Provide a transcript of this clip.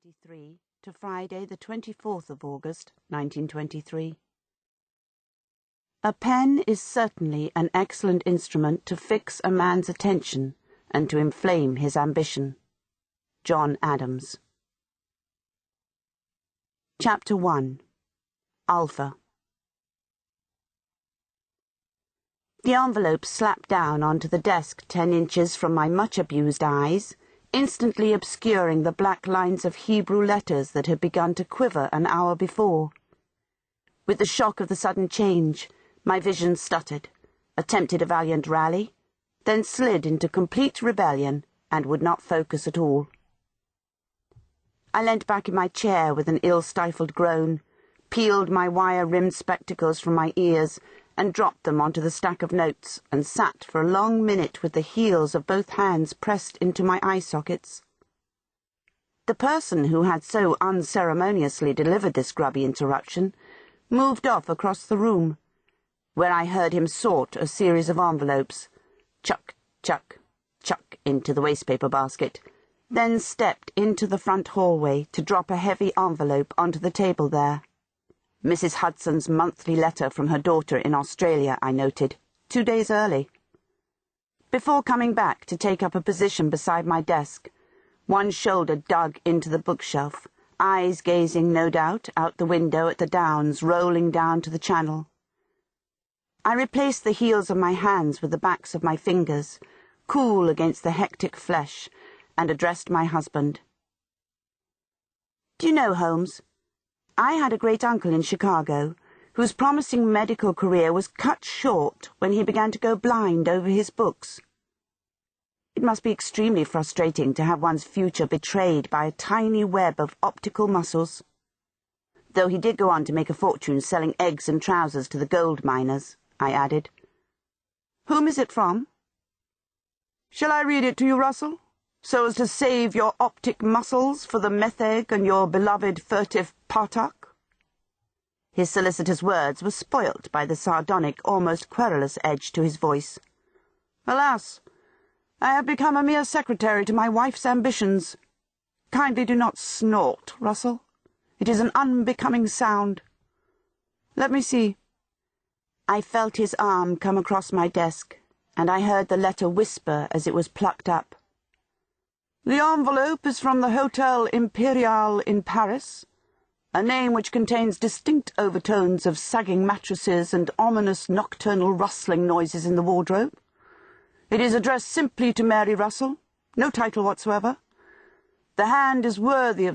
1923 to Friday, the 24th of August, 1923. A pen is certainly an excellent instrument to fix a man's attention and to inflame his ambition. John Adams. Chapter 1. Alpha. The envelope slapped down onto the desk 10 inches from my much-abused eyes, instantly obscuring the black lines of Hebrew letters that had begun to quiver an hour before. With the shock of the sudden change, my vision stuttered, attempted a valiant rally, then slid into complete rebellion and would not focus at all. I leant back in my chair with an ill-stifled groan, peeled my wire-rimmed spectacles from my ears, and dropped them onto the stack of notes, and sat for a long minute with the heels of both hands pressed into my eye sockets. The person who had so unceremoniously delivered this grubby interruption moved off across the room, where I heard him sort a series of envelopes, chuck, chuck, chuck into the wastepaper basket, then stepped into the front hallway to drop a heavy envelope onto the table there. Mrs. Hudson's monthly letter from her daughter in Australia, I noted, 2 days early. Before coming back to take up a position beside my desk, one shoulder dug into the bookshelf, eyes gazing, no doubt, out the window at the downs rolling down to the channel. I replaced the heels of my hands with the backs of my fingers, cool against the hectic flesh, and addressed my husband. "Do you know, Holmes, I had a great-uncle in Chicago whose promising medical career was cut short when he began to go blind over his books. It must be extremely frustrating to have one's future betrayed by a tiny web of optical muscles. Though he did go on to make a fortune selling eggs and trousers to the gold miners," I added. "Whom is it from?" "Shall I read it to you, Russell, so as to save your optic muscles for the metheg and your beloved furtive Partak?" His solicitous words were spoilt by the sardonic, almost querulous edge to his voice. "Alas, I have become a mere secretary to my wife's ambitions. Kindly do not snort, Russell. It is an unbecoming sound. Let me see." I felt his arm come across my desk, and I heard the letter whisper as it was plucked up. "The envelope is from the Hotel Impérial in Paris, a name which contains distinct overtones of sagging mattresses and ominous nocturnal rustling noises in the wardrobe. It is addressed simply to Mary Russell, no title whatsoever. The hand is worthy of